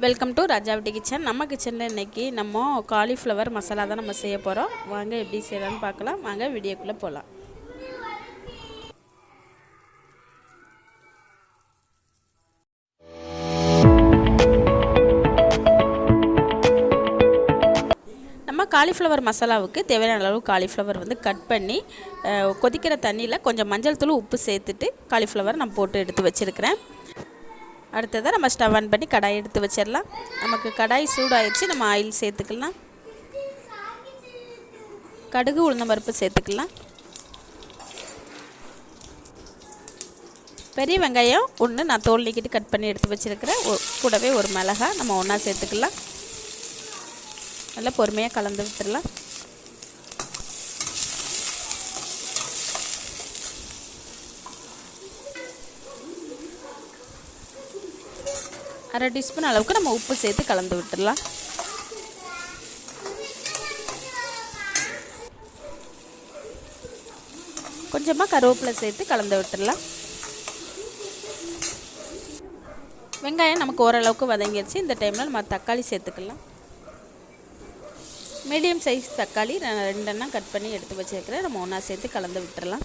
Welcome to ராஜாவட்டி kitchen. நம்ம கிச்சனில் இன்றைக்கி நம்ம காலிஃப்ளவர் மசாலா தான் நம்ம செய்ய போகிறோம். வாங்க எப்படி செய்யலான்னு பார்க்கலாம். வாங்க வீடியோக்குள்ளே போகலாம். நம்ம காலிஃப்ளவர் மசாலாவுக்கு தேவையான அளவு காலிஃப்ளவர் கட் பண்ணி கொதிக்கிற தண்ணியில் கொஞ்சம் மஞ்சள் தூள் உப்பு சேர்த்துட்டு காலிஃப்ளவர் நான் போட்டு எடுத்து வச்சுருக்கிறேன். அடுத்ததாக நம்ம ஸ்டவ் ஆன் பண்ணி கடாய் எடுத்து வச்சிடலாம். நமக்கு கடாய் சூடாகிடுச்சு. நம்ம ஆயில் சேர்த்துக்கலாம். கடுகு உளுந்தம்பருப்பு சேர்த்துக்கலாம். பெரிய வெங்காயம் ஒன்று நான் தோல் நீக்கிட்டு கட் பண்ணி எடுத்து வச்சுருக்கிறேன். கூடவே ஒரு மிளகாய் நம்ம ஒன்றா சேர்த்துக்கலாம். நல்லா பொறுமையாக கலந்து விட்டுடலாம். அரை டீஸ்பூன் அளவுக்கு நம்ம உப்பு சேர்த்து கலந்து விட்டுடலாம். கொஞ்சமாக கருவேப்பிலை சேர்த்து கலந்து விட்டுடலாம். வெங்காயம் நமக்கு ஓரளவுக்கு வதங்கிடுச்சு. இந்த டைமில் நம்ம தக்காளி சேர்த்துக்கலாம். மீடியம் சைஸ் தக்காளி ரெண்டெண்ணம் கட் பண்ணி எடுத்து வச்சுருக்கிறேன். நம்ம ஒன்றா சேர்த்து கலந்து விட்டுடலாம்.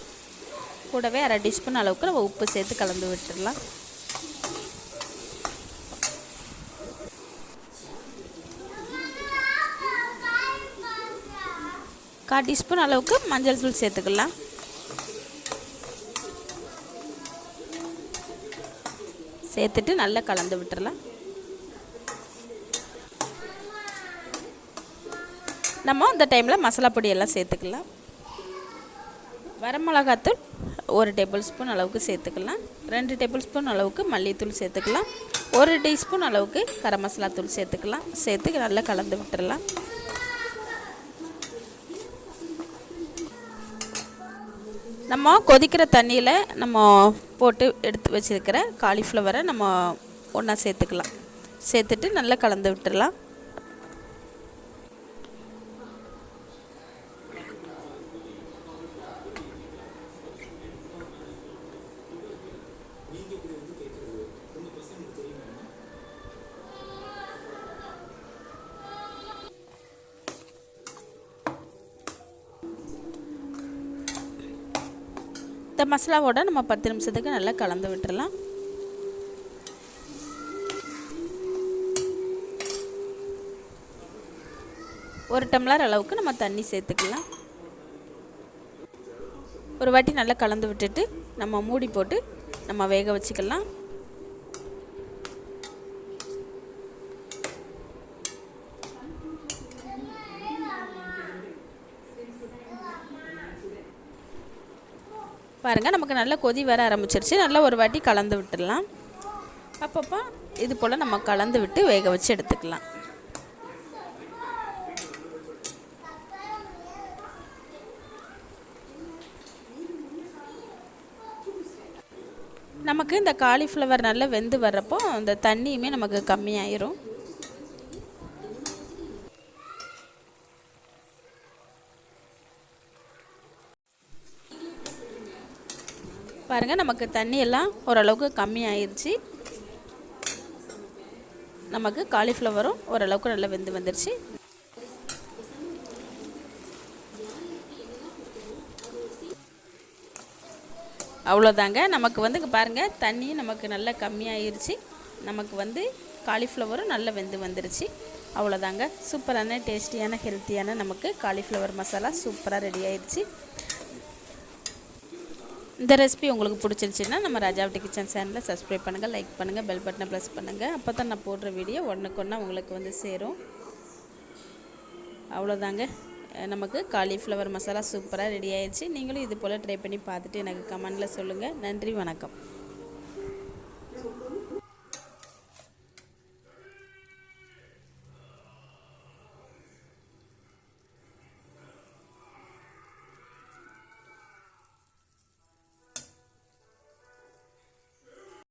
கூடவே அரை டீஸ்பூன் அளவுக்கு நம்ம உப்பு சேர்த்து கலந்து விட்டுடலாம். கால் டீஸ்பூன் அளவுக்கு மஞ்சள் தூள் சேர்த்துக்கலாம். சேர்த்துட்டு நல்லா கலந்து விட்டுறலாம். நம்ம இந்த டைமில் மசாலா பொடியெல்லாம் சேர்த்துக்கலாம். வரமிளகாத்தூள் 1 டேபிள் ஸ்பூன் அளவுக்கு சேர்த்துக்கலாம். 2 டேபிள் ஸ்பூன் அளவுக்கு மல்லித்தூள் சேர்த்துக்கலாம். 1 டீஸ்பூன் அளவுக்கு கரம் மசாலா தூள் சேர்த்துக்கலாம். சேர்த்து நல்லா கலந்து விட்டுறலாம். நம்ம கொதிக்கிற தண்ணியில் நம்ம போட்டு எடுத்து வச்சுருக்கிற காலிஃப்ளவரை நம்ம ஒன்றா சேர்த்துக்கலாம். சேர்த்துட்டு நல்லா கலந்து விட்டுடலாம். இந்த மசாலாவோட நம்ம 10 நிமிஷத்துக்கு நல்லா கலந்து விட்டுறலாம். ஒரு டம்ளர் அளவுக்கு நம்ம தண்ணி சேர்த்துக்கலாம். ஒரு வாட்டி நல்லா கலந்து விட்டுட்டு நம்ம மூடி போட்டு நம்ம வேக வச்சுக்கலாம். பாருங்கள், நமக்கு நல்லா கொதி வர ஆரம்பிச்சிருச்சு. நல்லா ஒரு வாட்டி கலந்து விட்டுடலாம். அப்பப்போ இது போல் நம்ம கலந்து விட்டு வேக வச்சு எடுத்துக்கலாம். நமக்கு இந்த காலிஃப்ளவர் நல்லா வெந்து வர்றப்போ அந்த தண்ணியுமே நமக்கு கம்மியாயிரும். பாருங்கள், நமக்கு தண்ணியெல்லாம் ஓரளவுக்கு கம்மி ஆயிடுச்சு. நமக்கு காலிஃப்ளவரும் ஓரளவுக்கு நல்லா வெந்து வந்துடுச்சு. அவ்வளோதாங்க. நமக்கு பாருங்கள், தண்ணி நமக்கு நல்லா கம்மியாயிருச்சு. நமக்கு காலிஃப்ளவரும் நல்லா வெந்து வந்துருச்சு. அவ்வளோதாங்க. சூப்பரான டேஸ்டியான ஹெல்த்தியான நமக்கு காலிஃப்ளவர் மசாலா சூப்பராக ரெடி ஆயிடுச்சு. இந்த ரெசிபி உங்களுக்கு பிடிச்சிருச்சுன்னா நம்ம ராஜாவட்டி கிச்சன் சேனலை சப்ஸ்கிரைப் பண்ணுங்கள், லைக் பண்ணுங்கள், பெல் பட்டனை ப்ரெஸ் பண்ணுங்கள். அப்போ தான் நான் போடுற வீடியோ ஒன்றுக்கொன்னா உங்களுக்கு சேரும். அவ்வளோதாங்க. நமக்கு காலிஃப்ளவர் மசாலா சூப்பராக ரெடி ஆயிடுச்சு. நீங்களும் இது போல் ட்ரை பண்ணி பார்த்துட்டு எனக்கு கமெண்டில் சொல்லுங்கள். நன்றி, வணக்கம்.